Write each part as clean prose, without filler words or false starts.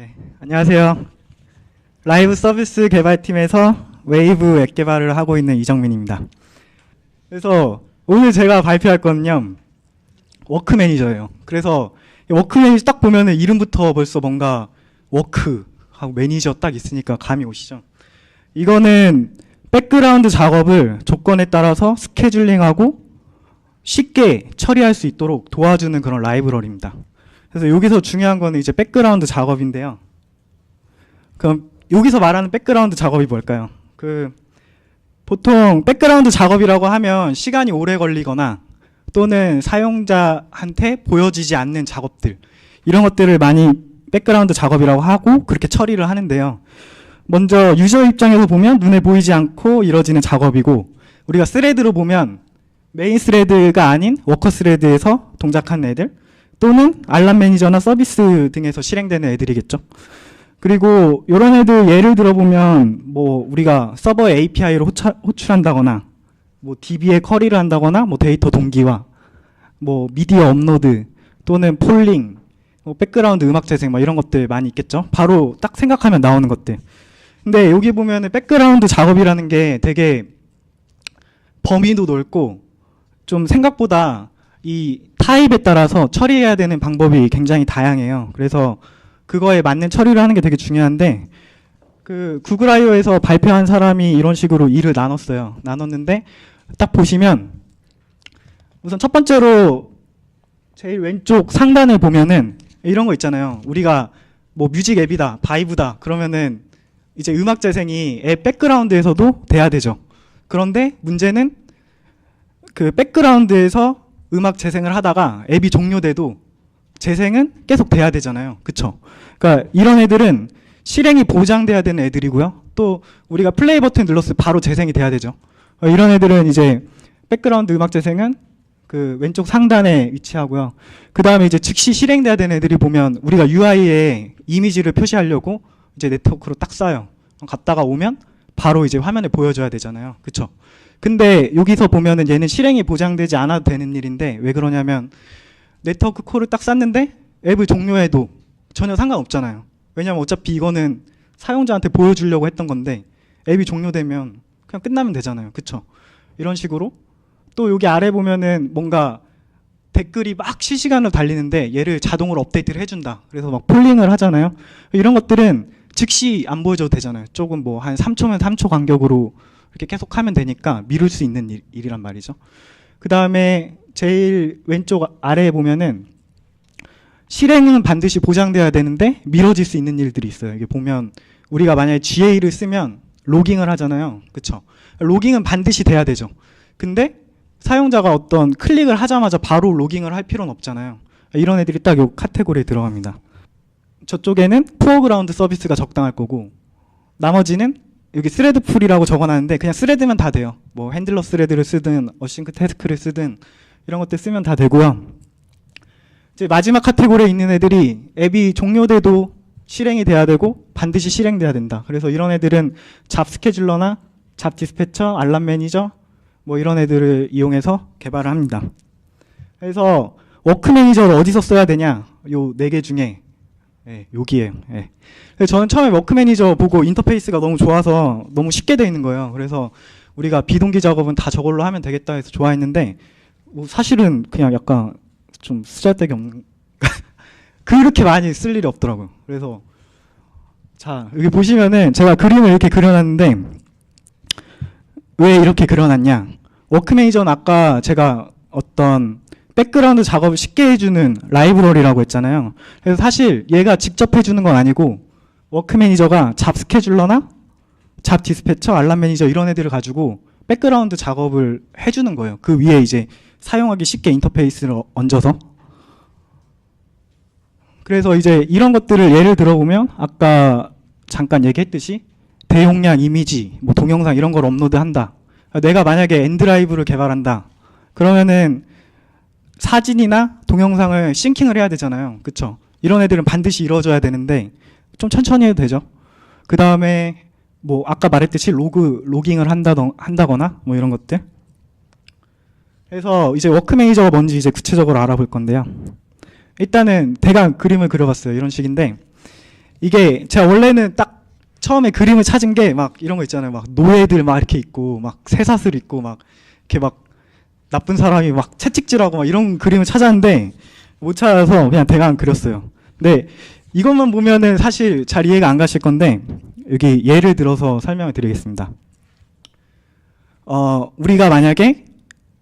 네, 안녕하세요. 라이브 서비스 개발팀에서 웨이브 앱 개발을 하고 있는 이정민입니다. 그래서 오늘 제가 발표할 거는요, 워크 매니저예요. 그래서 워크 매니저 딱 보면은 이름부터 벌써 뭔가 워크하고 매니저 딱 있으니까 감이 오시죠? 이거는 백그라운드 작업을 조건에 따라서 스케줄링하고 쉽게 처리할 수 있도록 도와주는 그런 라이브러리입니다. 그래서 여기서 중요한 거는 이제 백그라운드 작업인데요. 그럼 여기서 말하는 백그라운드 작업이 뭘까요? 보통 백그라운드 작업이라고 하면 시간이 오래 걸리거나 또는 사용자한테 보여지지 않는 작업들, 이런 것들을 많이 백그라운드 작업이라고 하고 그렇게 처리를 하는데요. 먼저 유저 입장에서 보면 눈에 보이지 않고 이루어지는 작업이고, 우리가 스레드로 보면 메인 스레드가 아닌 워커 스레드에서 동작하는 애들, 또는 알람 매니저나 서비스 등에서 실행되는 애들이겠죠. 그리고 이런 애들 예를 들어보면 뭐 우리가 서버 API로 호출한다거나 뭐 DB에 쿼리를 한다거나 뭐 데이터 동기화, 뭐 미디어 업로드 또는 폴링, 뭐 백그라운드 음악 재생 뭐 이런 것들 많이 있겠죠. 바로 딱 생각하면 나오는 것들. 근데 여기 보면은 백그라운드 작업이라는 게 되게 범위도 넓고 좀 생각보다 이 타입에 따라서 처리해야 되는 방법이 굉장히 다양해요. 그래서 그거에 맞는 처리를 하는 게 되게 중요한데, 구글 I/O에서 발표한 사람이 이런 식으로 일을 나눴어요. 나눴는데 딱 보시면 우선 첫 번째로 제일 왼쪽 상단을 보면은 이런 거 있잖아요. 우리가 뭐 뮤직 앱이다, 바이브다 그러면은 이제 음악 재생이 앱 백그라운드에서도 돼야 되죠. 그런데 문제는 그 백그라운드에서 음악 재생을 하다가 앱이 종료돼도 재생은 계속 돼야 되잖아요. 그쵸? 그러니까 이런 애들은 실행이 보장돼야 되는 애들이고요. 또 우리가 플레이 버튼 눌렀을 때 바로 재생이 돼야 되죠. 이런 애들은 이제 백그라운드 음악 재생은 그 왼쪽 상단에 위치하고요. 그 다음에 이제 즉시 실행돼야 되는 애들이 보면 우리가 UI에 이미지를 표시하려고 이제 네트워크로 딱 쏴요. 갔다가 오면 바로 이제 화면에 보여줘야 되잖아요. 그쵸? 근데 여기서 보면은 얘는 실행이 보장되지 않아도 되는 일인데, 왜 그러냐면 네트워크 콜을 딱 쐈는데 앱을 종료해도 전혀 상관없잖아요. 왜냐면 어차피 이거는 사용자한테 보여주려고 했던 건데 앱이 종료되면 그냥 끝나면 되잖아요. 그쵸? 이런 식으로. 또 여기 아래 보면은 뭔가 댓글이 막 실시간으로 달리는데 얘를 자동으로 업데이트를 해준다. 그래서 막 폴링을 하잖아요. 이런 것들은 즉시 안 보여줘도 되잖아요. 조금 뭐 한 3초면 3초 간격으로 이렇게 계속 하면 되니까 미룰 수 있는 일이란 말이죠. 그 다음에 제일 왼쪽 아래에 보면은 실행은 반드시 보장돼야 되는데 미뤄질 수 있는 일들이 있어요. 이게 보면 우리가 만약에 GA를 쓰면 로깅을 하잖아요. 그쵸? 로깅은 반드시 돼야 되죠. 근데 사용자가 어떤 클릭을 하자마자 바로 로깅을 할 필요는 없잖아요. 이런 애들이 딱 이 카테고리에 들어갑니다. 저쪽에는 포어그라운드 서비스가 적당할 거고, 나머지는 여기 스레드 풀이라고 적어놨는데 그냥 스레드면 다 돼요. 뭐 핸들러 스레드를 쓰든 어싱크 태스크를 쓰든 이런 것들 쓰면 다 되고요. 이제 마지막 카테고리에 있는 애들이 앱이 종료돼도 실행이 돼야 되고 반드시 실행돼야 된다. 그래서 이런 애들은 잡 스케줄러나 잡 디스패처, 알람 매니저 뭐 이런 애들을 이용해서 개발을 합니다. 그래서 워크 매니저를 어디서 써야 되냐? 요 4개 중에 여기에요. 그래서 저는 처음에 워크 매니저 보고 인터페이스가 너무 좋아서 너무 쉽게 돼 있는 거예요. 그래서 우리가 비동기 작업은 다 저걸로 하면 되겠다 해서 좋아했는데, 뭐 사실은 그냥 약간 좀 쓰잘데기 없는 그렇게 많이 쓸 일이 없더라고요. 그래서 자, 여기 보시면은 제가 그림을 이렇게 그려놨는데 왜 이렇게 그려놨냐? 워크 매니저는 아까 제가 어떤 백그라운드 작업을 쉽게 해주는 라이브러리라고 했잖아요. 그래서 사실 얘가 직접 해주는 건 아니고 워크 매니저가 잡 스케줄러나 잡 디스패처, 알람 매니저 이런 애들을 가지고 백그라운드 작업을 해주는 거예요. 그 위에 이제 사용하기 쉽게 인터페이스를 얹어서. 그래서 이제 이런 것들을 예를 들어보면 아까 잠깐 얘기했듯이 대용량 이미지, 뭐 동영상 이런 걸 업로드한다. 내가 만약에 엔드라이브를 개발한다. 그러면은 사진이나 동영상을 싱킹을 해야 되잖아요. 그쵸? 이런 애들은 반드시 이루어져야 되는데 좀 천천히 해도 되죠. 그 다음에 뭐 아까 말했듯이 로깅을 한다거나 뭐 이런 것들. 그래서 이제 워크 매니저가 뭔지 이제 구체적으로 알아볼 건데요. 일단은 대강 그림을 그려봤어요. 이런 식인데 이게 제가 원래는 딱 처음에 그림을 찾은 게 막 이런 거 있잖아요. 막 노예들 막 이렇게 있고 막 쇠사슬 있고 막 이렇게 막 나쁜 사람이 막 채찍질하고 막 이런 그림을 찾았는데 못 찾아서 그냥 대강 그렸어요. 근데 이것만 보면은 사실 잘 이해가 안 가실 건데 여기 예를 들어서 설명을 드리겠습니다. 우리가 만약에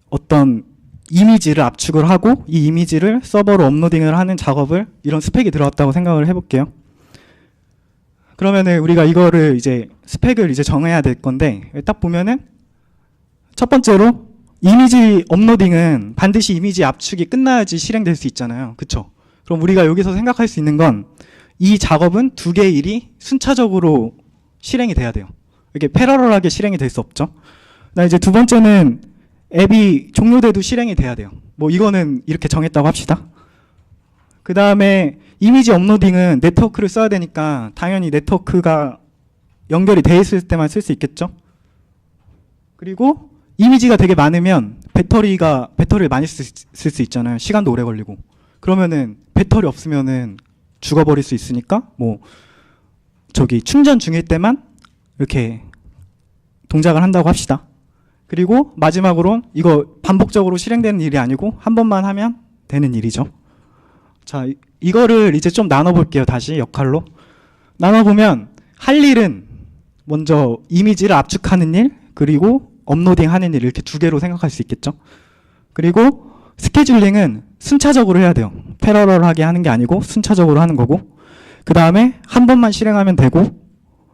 어떤 이미지를 압축을 하고 이 이미지를 서버로 업로딩을 하는 작업을 이런 스펙이 들어왔다고 생각을 해볼게요. 그러면은 우리가 이거를 이제 스펙을 이제 정해야 될 건데 딱 보면은 첫 번째로 이미지 업로딩은 반드시 이미지 압축이 끝나야지 실행될 수 있잖아요. 그쵸? 그럼 우리가 여기서 생각할 수 있는 건 이 작업은 두 개의 일이 순차적으로 실행이 돼야 돼요. 이게 패러럴하게 실행이 될 수 없죠. 그다음에 이제 두 번째는 앱이 종료돼도 실행이 돼야 돼요. 뭐 이거는 이렇게 정했다고 합시다. 그 다음에 이미지 업로딩은 네트워크를 써야 되니까 당연히 네트워크가 연결이 돼 있을 때만 쓸 수 있겠죠. 그리고 이미지가 되게 많으면 배터리를 많이 쓸 수 있잖아요. 시간도 오래 걸리고. 그러면은 배터리 없으면은 죽어버릴 수 있으니까 뭐 저기 충전 중일 때만 이렇게 동작을 한다고 합시다. 그리고 마지막으로 이거 반복적으로 실행되는 일이 아니고 한 번만 하면 되는 일이죠. 자, 이거를 이제 좀 나눠볼게요. 다시 역할로. 나눠보면 할 일은 먼저 이미지를 압축하는 일, 그리고 업로딩 하는 일 이렇게 두 개로 생각할 수 있겠죠. 그리고 스케줄링은 순차적으로 해야 돼요. 패러럴하게 하는 게 아니고 순차적으로 하는 거고, 그 다음에 한 번만 실행하면 되고,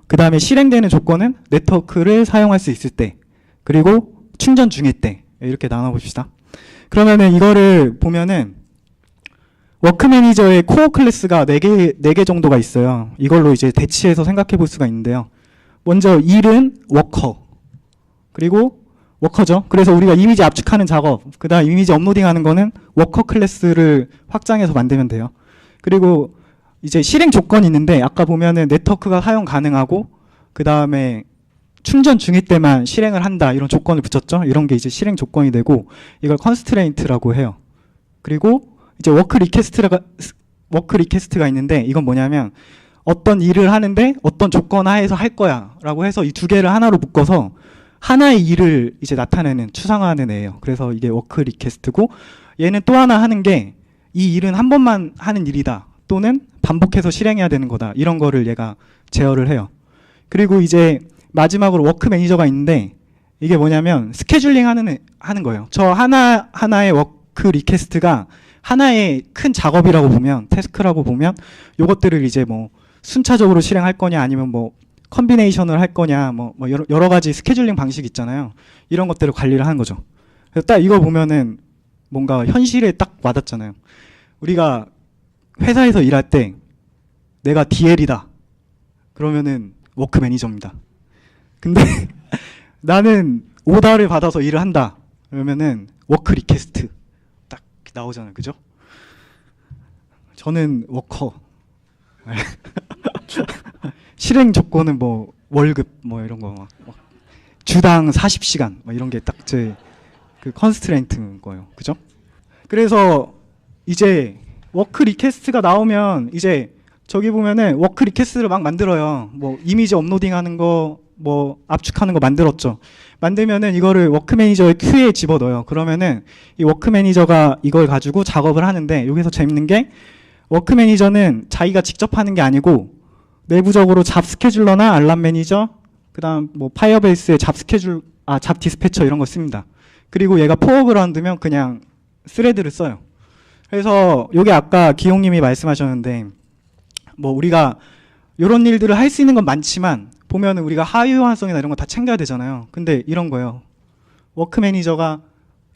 그 다음에 실행되는 조건은 네트워크를 사용할 수 있을 때, 그리고 충전 중일 때 이렇게 나눠봅시다. 그러면은 이거를 보면은 워크 매니저의 코어 클래스가 4개 정도가 있어요. 이걸로 이제 대치해서 생각해 볼 수가 있는데요. 먼저 일은 워커, 그리고 워커죠. 그래서 우리가 이미지 압축하는 작업, 그 다음 이미지 업로딩하는 거는 워커 클래스를 확장해서 만들면 돼요. 그리고 이제 실행 조건이 있는데 아까 보면은 네트워크가 사용 가능하고 그 다음에 충전 중일 때만 실행을 한다 이런 조건을 붙였죠. 이런 게 이제 실행 조건이 되고 이걸 컨스트레인트라고 해요. 그리고 이제 워크 리퀘스트가 있는데 이건 뭐냐면 어떤 일을 하는데 어떤 조건 하에서 할 거야 라고 해서 이 두 개를 하나로 묶어서 하나의 일을 이제 나타내는 추상화하는 애예요. 그래서 이게 워크 리퀘스트고 얘는 또 하나 하는 게 이 일은 한 번만 하는 일이다 또는 반복해서 실행해야 되는 거다 이런 거를 얘가 제어를 해요. 그리고 이제 마지막으로 워크 매니저가 있는데 이게 뭐냐면 스케줄링 하는 거예요. 저 하나의 워크 리퀘스트가 하나의 큰 작업이라고 보면 태스크라고 보면 요것들을 이제 뭐 순차적으로 실행할 거냐 아니면 뭐 컨비네이션을 할 거냐 뭐 여러 가지 스케줄링 방식 있잖아요. 이런 것들을 관리를 하는 거죠. 그래서 딱 이거 보면은 뭔가 현실에 딱 와닿잖아요. 우리가 회사에서 일할 때 내가 DL이다. 그러면은 워크 매니저입니다. 근데 나는 오더를 받아서 일을 한다. 그러면은 워크 리퀘스트 딱 나오잖아요. 그죠? 저는 워커. 실행 조건은 뭐 월급 뭐 이런 거 막 주당 40시간 뭐 이런 게 딱 제 그 컨스트레인트인 거예요. 그죠? 그래서 이제 워크 리퀘스트가 나오면 이제 저기 보면은 워크 리퀘스트를 막 만들어요. 뭐 이미지 업로딩하는 거 뭐 압축하는 거 만들었죠. 만들면은 이거를 워크 매니저의 큐에 집어넣어요. 그러면은 이 워크 매니저가 이걸 가지고 작업을 하는데 여기서 재밌는 게 워크 매니저는 자기가 직접 하는 게 아니고 내부적으로 잡 스케줄러나 알람 매니저, 그다음 뭐 파이어베이스의 잡 디스패처 이런 거 씁니다. 그리고 얘가 포어그라운드면 그냥 스레드를 써요. 그래서 요게 아까 기용님이 말씀하셨는데 뭐 우리가 이런 일들을 할 수 있는 건 많지만 보면은 우리가 하위 호환성이나 이런 거 다 챙겨야 되잖아요. 근데 이런 거예요. 워크 매니저가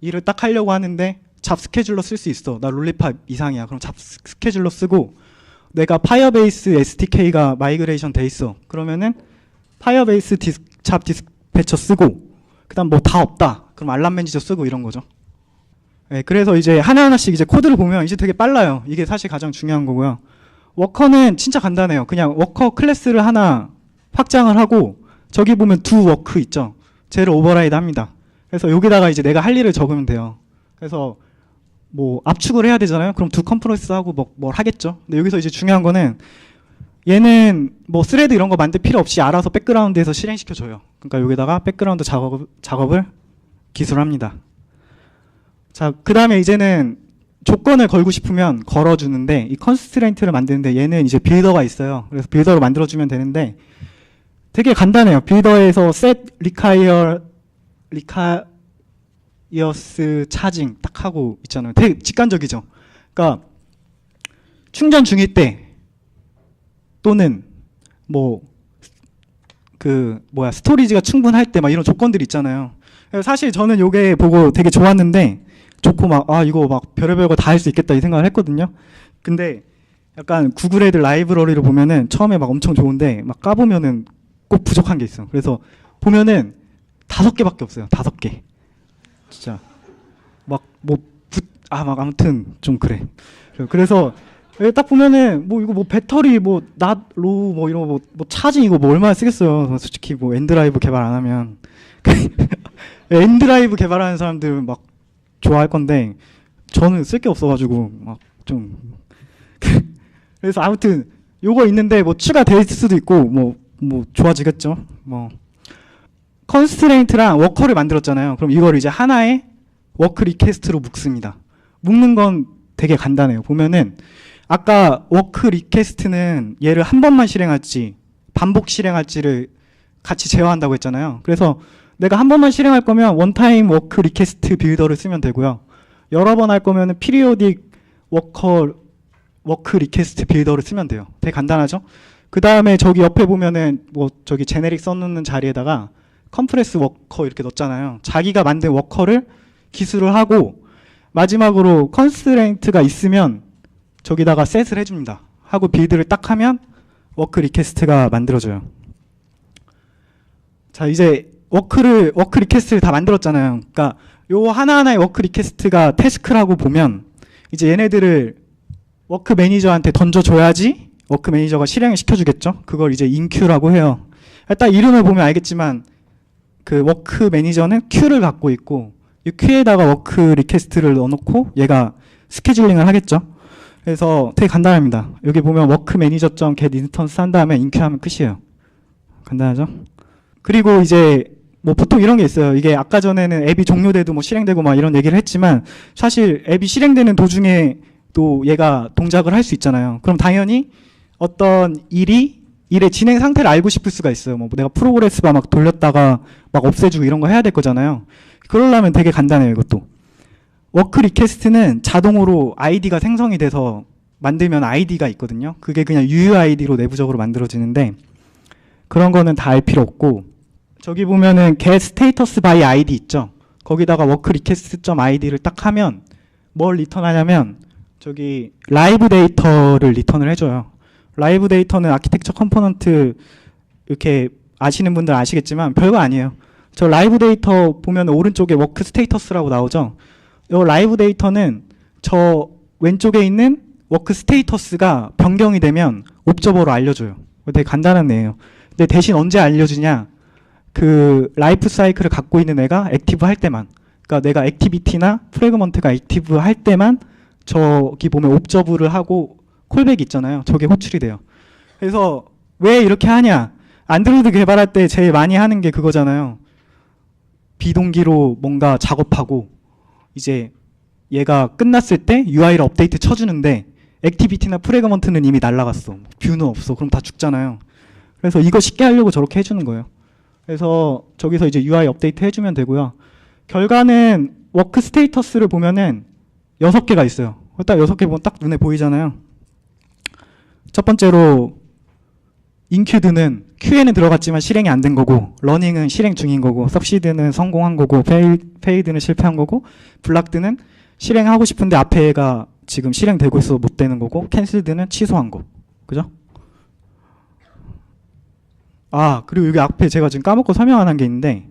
일을 딱 하려고 하는데 잡 스케줄러 쓸 수 있어. 나 롤리팝 이상이야. 그럼 잡 스케줄러 쓰고 내가 파이어베이스 SDK가 마이그레이션 돼 있어. 그러면은 파이어베이스 잡 디스패처 쓰고 그다음 뭐 다 없다. 그럼 알람 매니저 쓰고 이런 거죠. 네, 그래서 이제 하나하나씩 이제 코드를 보면 이제 되게 빨라요. 이게 사실 가장 중요한 거고요. 워커는 진짜 간단해요. 그냥 워커 클래스를 하나 확장을 하고 저기 보면 두 워크 있죠. 쟤를 오버라이드 합니다. 그래서 여기다가 이제 내가 할 일을 적으면 돼요. 그래서 뭐 압축을 해야 되잖아요. 그럼 두 컴프레스 하고 뭘 하겠죠. 근데 여기서 이제 중요한 거는 얘는 뭐 스레드 이런 거 만들 필요 없이 알아서 백그라운드에서 실행시켜줘요. 그러니까 여기다가 백그라운드 작업을 기술합니다. 자, 그 다음에 이제는 조건을 걸고 싶으면 걸어주는데, 이 컨스트레인트를 만드는데 얘는 이제 빌더가 있어요. 그래서 빌더로 만들어주면 되는데 되게 간단해요. 빌더에서 set requires charging 딱 하고 있잖아요. 되게 직관적이죠. 그러니까 충전 중일 때 또는 스토리지가 충분할 때 막 이런 조건들이 있잖아요. 사실 저는 요게 보고 되게 좋았는데, 좋고 이거 막 별의별 거 다 할 수 있겠다 이 생각을 했거든요. 근데 약간 구글 애들 라이브러리를 보면은 처음에 막 엄청 좋은데 막 까보면은 꼭 부족한 게 있어. 그래서 보면은 5개밖에 없어요. 5개. 진짜 아무튼 좀 그래. 그래서 딱 보면은 이거 배터리 로우 이런 거 차징 이거 얼마나 쓰겠어요. 솔직히 엔드라이브 개발 안 하면 엔드라이브 개발하는 사람들 막 좋아할 건데 저는 쓸 게 없어가지고 그래서 아무튼 요거 있는데 추가될 수도 있고 좋아지겠죠. 컨스트레인트랑 워커를 만들었잖아요. 그럼 이걸 이제 하나의 워크 리퀘스트로 묶습니다. 묶는 건 되게 간단해요. 보면은 아까 워크 리퀘스트는 얘를 한 번만 실행할지 반복 실행할지를 같이 제어한다고 했잖아요. 그래서 내가 한 번만 실행할 거면 원타임 워크 리퀘스트 빌더를 쓰면 되고요. 여러 번 할 거면은 피리오딕 워크 리퀘스트 빌더를 쓰면 돼요. 되게 간단하죠? 그 다음에 저기 옆에 보면은 저기 제네릭 써놓는 자리에다가 컴프레스 워커 이렇게 넣었잖아요. 자기가 만든 워커를 기술을 하고 마지막으로 컨스트레인트가 있으면 저기다가 셋을 해줍니다. 하고 빌드를 딱 하면 워크 리퀘스트가 만들어져요. 자, 이제 워크 리퀘스트를 다 만들었잖아요. 그러니까 요 하나하나의 워크 리퀘스트가 태스크라고 보면 이제 얘네들을 워크 매니저한테 던져줘야지 워크 매니저가 실행을 시켜주겠죠. 그걸 이제 인큐라고 해요. 딱 이름을 보면 알겠지만 그 워크 매니저는 큐를 갖고 있고 이 큐에다가 워크 리퀘스트를 넣어놓고 얘가 스케줄링을 하겠죠. 그래서 되게 간단합니다. 여기 보면 워크 매니저.get 인스턴스 한 다음에 인큐하면 끝이에요. 간단하죠? 그리고 이제 보통 이런 게 있어요. 이게 아까 전에는 앱이 종료돼도 실행되고 막 이런 얘기를 했지만 사실 앱이 실행되는 도중에 또 얘가 동작을 할 수 있잖아요. 그럼 당연히 어떤 일의 진행 상태를 알고 싶을 수가 있어요. 내가 프로그레스바 막 돌렸다가 막 없애주고 이런 거 해야 될 거잖아요. 그러려면 되게 간단해요. 이것도. 워크 리퀘스트는 자동으로 아이디가 생성이 돼서 만들면 아이디가 있거든요. 그게 그냥 UUID로 내부적으로 만들어지는데 그런 거는 다 알 필요 없고 저기 보면은 get status by ID 있죠. 거기다가 워크 리퀘스트.id를 딱 하면 뭘 리턴하냐면 저기 라이브 데이터를 리턴을 해줘요. 라이브 데이터는 아키텍처 컴포넌트 이렇게 아시는 분들 아시겠지만 별거 아니에요. 저 라이브 데이터 보면 오른쪽에 워크 스테이터스라고 나오죠. 이 라이브 데이터는 저 왼쪽에 있는 워크 스테이터스가 변경이 되면 옵저버로 알려줘요. 되게 간단한 애예요. 근데 대신 언제 알려주냐? 그 라이프 사이클을 갖고 있는 애가 액티브 할 때만. 그러니까 내가 액티비티나 프래그먼트가 액티브 할 때만 저기 보면 옵저브를 하고 콜백이 있잖아요. 저게 호출이 돼요. 그래서 왜 이렇게 하냐? 안드로이드 개발할 때 제일 많이 하는 게 그거잖아요. 비동기로 뭔가 작업하고 이제 얘가 끝났을 때 UI를 업데이트 쳐주는데 액티비티나 프래그먼트는 이미 날라갔어. 뷰는 없어. 그럼 다 죽잖아요. 그래서 이거 쉽게 하려고 저렇게 해주는 거예요. 그래서 저기서 이제 UI 업데이트 해주면 되고요. 결과는 워크 스테이터스를 보면은 6개가 있어요. 딱 6개 보면 딱 눈에 보이잖아요. 첫 번째로 인큐드는 큐에는 들어갔지만 실행이 안 된 거고, 러닝은 실행 중인 거고, 석시드는 성공한 거고, 페이드는 실패한 거고, 블락드는 실행하고 싶은데 앞에가 지금 실행되고 있어서 못 되는 거고, 캔슬드는 취소한 거. 그죠? 아, 그리고 여기 앞에 제가 지금 까먹고 설명 안 한 게 있는데,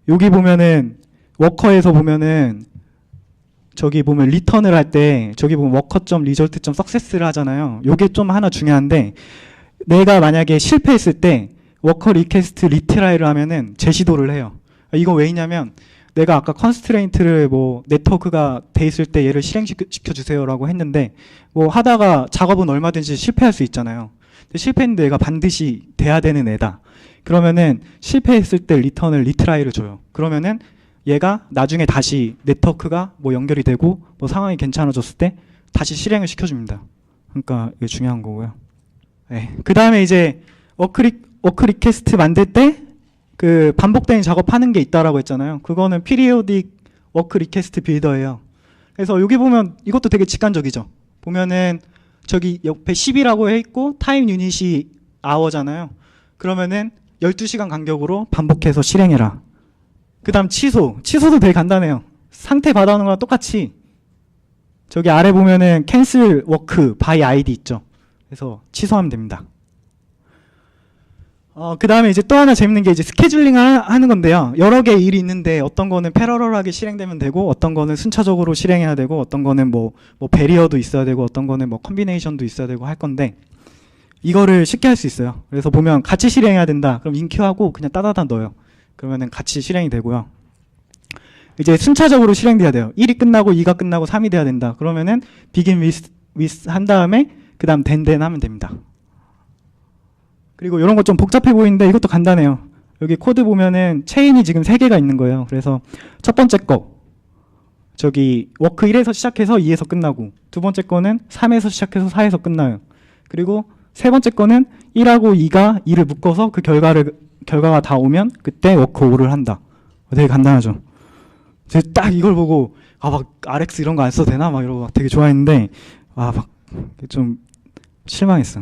여기 보면은 워커에서 보면은 저기 보면 리턴을 할 때 저기 보면 워커.result.success를 하잖아요. 요게 좀 하나 중요한데, 내가 만약에 실패했을 때 워커 리퀘스트 리트라이를 하면은 재시도를 해요. 이건 왜 있냐면 내가 아까 컨스트레인트를 뭐 네트워크가 돼 있을 때 얘를 실행시켜 주세요라고 했는데 뭐 하다가 작업은 얼마든지 실패할 수 있잖아요. 근데 실패했는데 얘가 반드시 돼야 되는 애다. 그러면은 실패했을 때 리턴을 리트라이를 줘요. 그러면은 얘가 나중에 다시 네트워크가 뭐 연결이 되고 뭐 상황이 괜찮아졌을 때 다시 실행을 시켜줍니다. 그러니까 이게 중요한 거고요. 네. 그 다음에 이제 워크 리퀘스트 만들 때 그 반복되는 작업하는 게 있다라고 했잖아요. 그거는 periodic 워크 리퀘스트 빌더예요. 그래서 여기 보면 이것도 되게 직관적이죠. 보면은 저기 옆에 10이라고 해 있고 타임 유닛이 hour잖아요. 그러면은 12시간 간격으로 반복해서 실행해라. 그 다음 취소도 되게 간단해요. 상태 받아오는 거랑 똑같이 저기 아래 보면은 cancel work by id 있죠. 그래서 취소하면 됩니다. 그 다음에 이제 또 하나 재밌는 게 이제 스케줄링 하는 건데요. 여러 개의 일이 있는데 어떤 거는 패러럴하게 실행되면 되고 어떤 거는 순차적으로 실행해야 되고 어떤 거는 뭐 배리어도 있어야 되고 어떤 거는 뭐 컨비네이션도 있어야 되고 할 건데 이거를 쉽게 할 수 있어요. 그래서 보면 같이 실행해야 된다. 그럼 인큐하고 그냥 따다다 넣어요. 그러면은 같이 실행이 되고요. 이제 순차적으로 실행돼야 돼요. 1이 끝나고 2가 끝나고 3이 돼야 된다. 그러면은 begin with 한 다음에 그 다음 then 하면 됩니다. 그리고 이런 거 좀 복잡해 보이는데 이것도 간단해요. 여기 코드 보면은 체인이 지금 3개가 있는 거예요. 그래서 첫 번째 거 저기 워크 1에서 시작해서 2에서 끝나고 두 번째 거는 3에서 시작해서 4에서 끝나요. 그리고 세 번째 거는 1하고 2가 2를 묶어서 그 결과가 다 오면 그때 워크 5를 한다. 되게 간단하죠. 제가 딱 이걸 보고 막 RX 이런 거 안 써도 되나 막 이러고 막 되게 좋아했는데 막 좀 실망했어.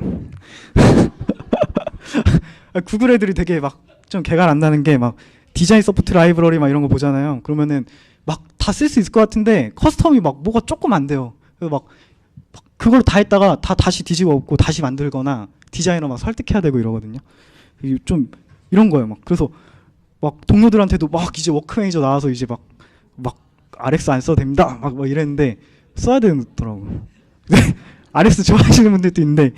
구글 애들이 되게 막 좀 개가 안 나는 게 막 디자인 소프트 라이브러리 막 이런 거 보잖아요. 그러면은 막 다 쓸 수 있을 것 같은데 커스텀이 막 뭐가 조금 안 돼요. 그래서 막 그걸 다 했다가 다시 뒤집어 엎고 다시 만들거나 디자이너 막 설득해야 되고 이러거든요. 좀 이런 거예요. 막 그래서 막 동료들한테도 막 이제 워크 매니저 나와서 이제 막 RX 안 써도 됩니다. 막 이랬는데 써야 되더라고요. RX 좋아하시는 분들도 있는데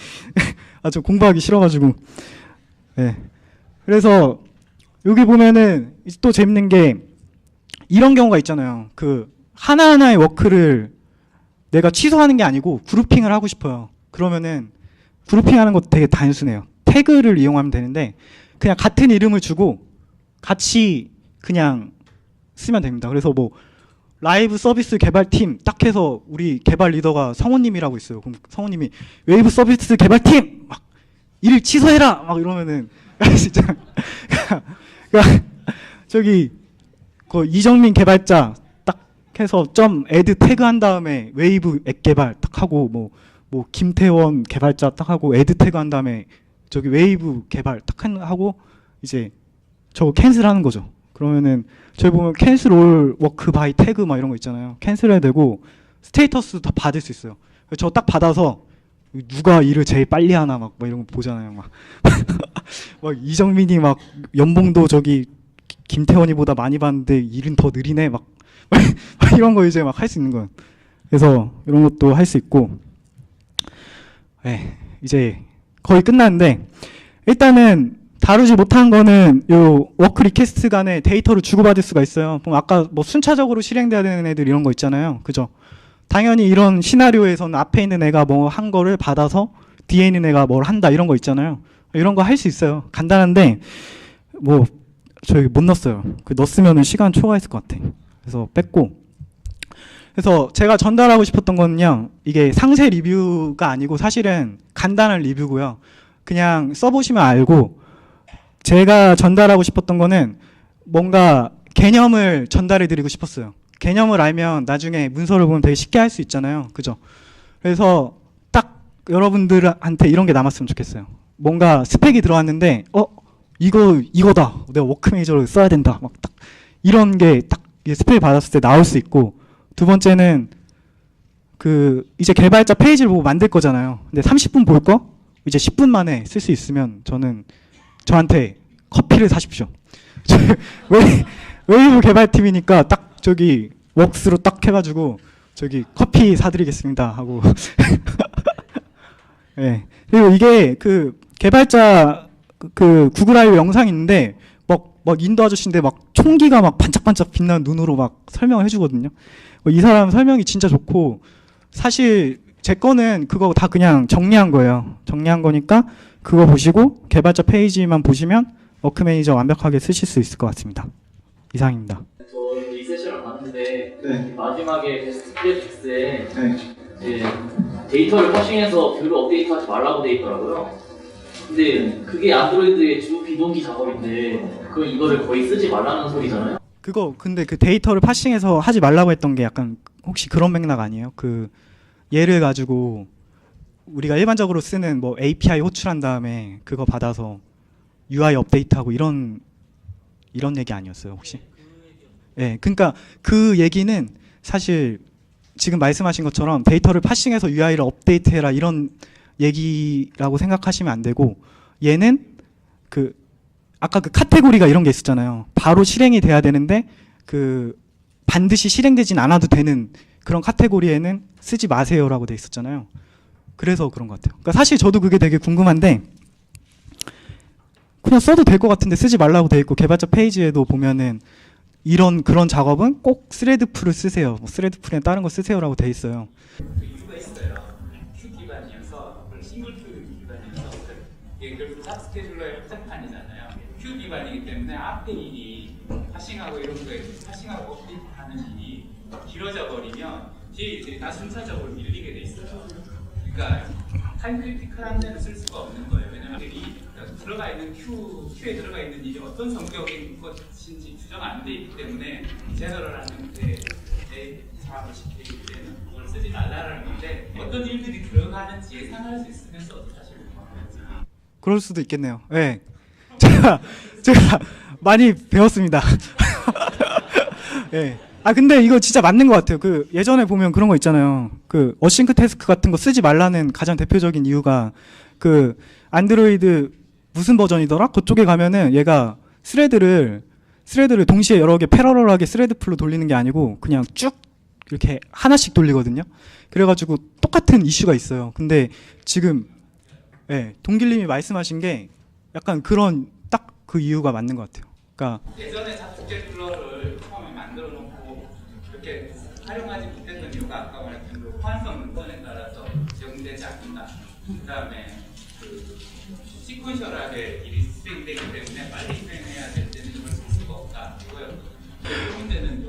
좀 공부하기 싫어가지고. 네. 그래서 여기 보면은 또 재밌는 게 이런 경우가 있잖아요. 그 하나하나의 워크를 내가 취소하는 게 아니고 그룹핑을 하고 싶어요. 그러면은 그룹핑하는 것도 되게 단순해요. 태그를 이용하면 되는데 그냥 같은 이름을 주고 같이 그냥 쓰면 됩니다. 그래서 뭐 라이브 서비스 개발팀 딱 해서 우리 개발 리더가 성우님이라고 있어요. 그럼 성우님이 웨이브 서비스 개발팀 막 일 취소해라 막 이러면은 진짜 저기 그 이정민 개발자 딱 해서 점 애드 태그 한 다음에 웨이브 앱 개발 딱 하고 뭐 김태원 개발자 딱 하고 애드 태그 한 다음에 저기 웨이브 개발 딱 하고 이제 저거 캔슬하는 거죠. 그러면은 저희 보면 캔슬 올 워크 바이 태그 막 이런 거 있잖아요. 캔슬해야 되고 스테이터스도 다 받을 수 있어요. 저 딱 받아서 누가 일을 제일 빨리 하나 막 이런 거 보잖아요. 막 이정민이 막 연봉도 저기 김태원이보다 많이 받는데 일은 더 느리네 막 이런 거 이제 막 할 수 있는 거예요. 그래서 이런 것도 할 수 있고, 네, 이제 거의 끝났는데 일단은 다루지 못한 거는 요 워크 리퀘스트 간에 데이터를 주고받을 수가 있어요. 그럼 아까 뭐 순차적으로 실행돼야 되는 애들 이런 거 있잖아요. 그죠? 당연히 이런 시나리오에서는 앞에 있는 애가 뭐 한 거를 받아서 뒤에 있는 애가 뭘 한다 이런 거 있잖아요. 이런 거 할 수 있어요. 간단한데 뭐 저희 못 넣었어요. 넣었으면은 시간 초과했을 것 같아. 그래서 뺐고. 그래서 제가 전달하고 싶었던 거는요. 이게 상세 리뷰가 아니고 사실은 간단한 리뷰고요. 그냥 써보시면 알고 제가 전달하고 싶었던 거는 뭔가 개념을 전달해 드리고 싶었어요. 개념을 알면 나중에 문서를 보면 되게 쉽게 할 수 있잖아요. 그죠? 그래서 딱 여러분들한테 이런 게 남았으면 좋겠어요. 뭔가 스펙이 들어왔는데 이거다. 내가 워크 매니저를 써야 된다. 막 딱 이런 게 딱 스펙 받았을 때 나올 수 있고, 두 번째는 그 이제 개발자 페이지를 보고 만들 거잖아요. 근데 30분 볼 거 이제 10분 만에 쓸 수 있으면 저한테 커피를 사십시오. 웨이브 개발팀이니까 딱 저기 웍스로 딱 해가지고 저기 커피 사드리겠습니다 하고. 네. 그리고 이게 그 개발자 그 구글 아이오 영상이 있는데 막 인도 아저씨인데 막 총기가 막 반짝반짝 빛나는 눈으로 막 설명을 해주거든요. 이 사람 설명이 진짜 좋고, 사실 제 거는 그거 다 그냥 정리한 거예요. 정리한 거니까 그거 보시고 개발자 페이지만 보시면 워크 매니저 완벽하게 쓰실 수 있을 것 같습니다. 이상입니다. 저희도 이 세션을 봤는데 네. 마지막에 베스트 프랙티스에 네. 이제 데이터를 퍼싱해서 별로 업데이트하지 말라고 돼 있더라고요. 근데 그게 안드로이드의 주 비동기 작업인데 그 이거를 거의 쓰지 말라는 소리잖아요. 그거 근데 그 데이터를 파싱해서 하지 말라고 했던 게 약간 혹시 그런 맥락 아니에요? 그 예를 가지고 우리가 일반적으로 쓰는 뭐 API 호출한 다음에 그거 받아서 UI 업데이트하고 이런 얘기 아니었어요 혹시? 네, 그러니까 그 얘기는 사실 지금 말씀하신 것처럼 데이터를 파싱해서 UI를 업데이트해라 이런 얘기라고 생각하시면 안 되고 얘는 그 아까 그 카테고리가 이런 게 있었잖아요. 바로 실행이 돼야 되는데 그 반드시 실행되진 않아도 되는 그런 카테고리에는 쓰지 마세요라고 돼 있었잖아요. 그래서 그런 것 같아요. 그러니까 사실 저도 그게 되게 궁금한데 그냥 써도 될 것 같은데 쓰지 말라고 돼 있고 개발자 페이지에도 보면은 그런 작업은 꼭 스레드풀을 쓰세요. 뭐 스레드풀이나 다른 거 쓰세요라고 돼 있어요. 그 이유가 있어요. 큐 기반이어서 싱글 큐 기반이어서 이게 결국 탑 스케줄러의 확장판이잖아요. 큐 기반이기 때문에 앞에 일이 파싱하고 이런 거에 파싱하고 업데이트하는 일이 길어져 버리면 뒤에 일들이 다 순차적으로 밀리게 돼 있어요. 그러니까 타임 크리티컬한 데는 쓸 수가 없는 거예요. 왜냐하면 들어가 있는 큐에 들어가 있는 일이 어떤 성격인 것인지 추정 안 돼 있기 때문에 제너럴한 형태의 사업을 시키기 때문에 그걸 쓰지 말라는 건데 어떤 일들이 들어가는지 예상할 수 있으면 써도 사실 무방하지. 그럴 수도 있겠네요. 네. 제가 많이 배웠습니다. 네. 아 근데 이거 진짜 맞는 것 같아요. 그 예전에 보면 그런 거 있잖아요. 그 어싱크 태스크 같은 거 쓰지 말라는 가장 대표적인 이유가 그 안드로이드 무슨 버전이더라? 그쪽에 가면은 얘가 스레드를 동시에 여러 개 패러럴하게 스레드 풀로 돌리는 게 아니고 그냥 쭉 이렇게 하나씩 돌리거든요. 그래가지고 똑같은 이슈가 있어요. 근데 지금 동길님이 말씀하신 게 약간 그런 딱 그 이유가 맞는 것 같아요. 그러니까 예전에 잡스케줄러를 처음에 만들어 놓고 이렇게 활용하지 못했던 이유가 아까 말했던 그 호환성 문건에 따라서 제공되지 않는다. 그다음에 그 시퀀셜하게 일이 수행되기 때문에 빨리 수행해야 될 때는 이걸 쓸 수가 없다. 이거였고 그 문제는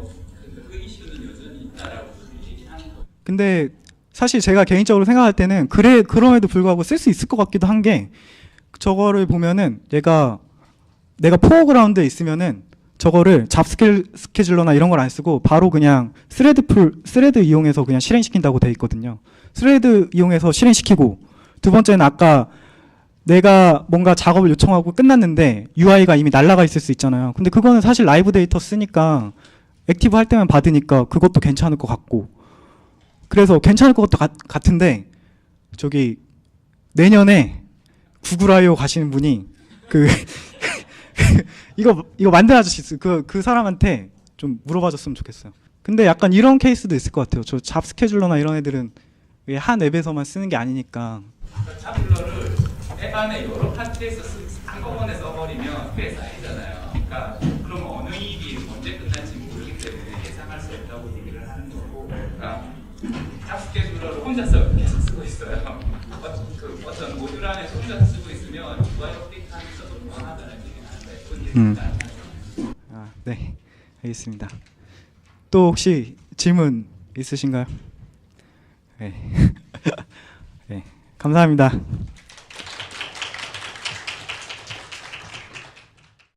그 이슈는 여전히 있다라고 얘기하는 거예요. 근데 사실 제가 개인적으로 생각할 때는 그럼에도 불구하고 쓸 수 있을 것 같기도 한 게 저거를 보면은 내가 포어그라운드에 있으면은 저거를 잡스케줄러나 이런 걸 안 쓰고 바로 그냥 스레드 이용해서 그냥 실행시킨다고 돼 있거든요. 스레드 이용해서 실행시키고 두 번째는 아까 내가 뭔가 작업을 요청하고 끝났는데 UI가 이미 날아가 있을 수 있잖아요. 근데 그거는 사실 라이브 데이터 쓰니까 액티브 할 때만 받으니까 그것도 괜찮을 것 같고 그래서 괜찮을 것 같은데 저기 내년에 구글 I/O 가시는 분이 이거 만든 아저씨 그 사람한테 좀 물어봐줬으면 좋겠어요. 근데 약간 이런 케이스도 있을 것 같아요. 저 잡스케줄러나 이런 애들은 한 앱에서만 쓰는 게 아니니까. 잡스케줄러를 앱 안에 여러 파트에서 한꺼번에 써버리면 꽤 쌓이잖아요. 그러니까 그럼 어느 일이 언제 끝날지 모르기 때문에 예상할 수 없다고 얘기를 하는 거고, 그러니까 잡스케줄러를 혼자서 계속 쓰고 있어요. 어떤 모듈 안에서 혼자서 쓰고 있으면 UI 업데이트하면서 너무 무한하다는 얘기를 하는데 그건 얘기는 안 하죠. 네, 알겠습니다. 또 혹시 질문 있으신가요? 네, 네, 감사합니다.